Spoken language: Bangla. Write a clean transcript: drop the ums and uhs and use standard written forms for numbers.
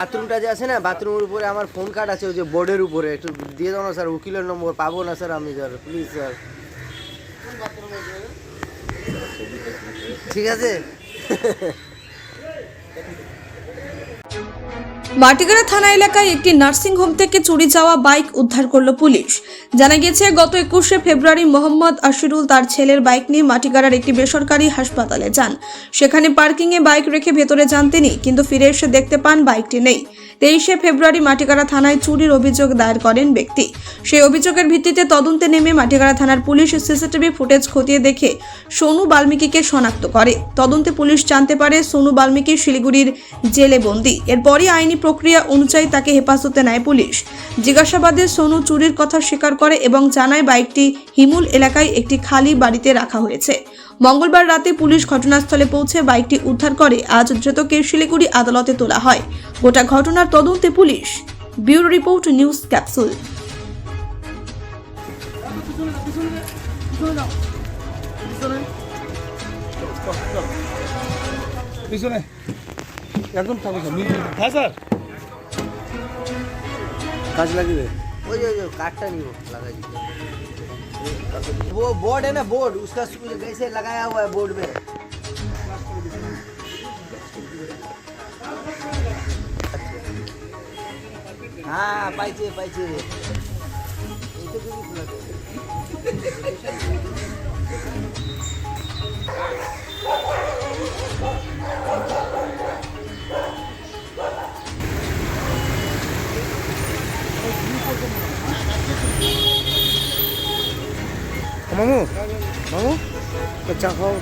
বাথরুমটা যে আছে না, বাথরুমের উপরে আমার ফোন কার্ড আছে, ওই যে বোর্ডের উপরে, একটু দিয়ে দাও না স্যার, উকিলের নম্বর পাবো না স্যার আমি, স্যার প্লিজ স্যার। ঠিক আছে। মাটিগাড়া থানা এলাকায় একটি নার্সিংহোম থেকে চুরি যাওয়া বাইক উদ্ধার করলো পুলিশ। জানা গেছে গত 21শে ফেব্রুয়ারি মোহাম্মদ আশিরুল তার ছেলের বাইক নিয়ে মাটিগাড়ার একটি বেসরকারি হাসপাতালে যান। সেখানে পার্কিংয়ে বাইক রেখে ভেতরে যান তিনি, কিন্তু ফিরে এসে দেখতে পান বাইকটি নেই। 23শে ফেব্রুয়ারি মাটিগাড়া থানায় চুরির অভিযোগ দায়ের করেন ব্যক্তি। সেই অভিযোগের ভিত্তিতে তদন্তে নেমে মাটিগাড়া থানার পুলিশ সিসিটিভি ফুটেজ খতিয়ে দেখে সোনু বাল্মীকিকে শনাক্ত করে। তদন্তে পুলিশ জানতে পারে সোনু বাল্মীকি শিলিগুড়ির জেলে বন্দী। এরপরই আইনি প্রক্রিয়া অনুযায়ী তাকে হেফাজতে নেয় পুলিশ। জিজ্ঞাসাবাদে সোনু চুরির কথা স্বীকার করে এবং জানায় বাইকটি হিমুল এলাকায় একটি খালি বাড়িতে রাখা হয়েছে। মঙ্গলবার রাতে পুলিশ ঘটনাস্থলে পৌঁছে বাইকটি উদ্ধার করে। আজ ধৃতকে শিলিগুড়ি আদালতে তোলা হয়। গোটা ঘটনার তদন্তে police. Bureau report, news capsule. পিছনে একদম থাকো হ্যাঁ স্যার কাজ লাগিয়ে ওই जो काटता नहीं वो लगा दीजिए। वो बोर्ड है ना, बोर्ड उसका कैसे लगाया हुआ है बोर्ड में। हाँ पाइचे पाइचे মামু মামু চা খাও।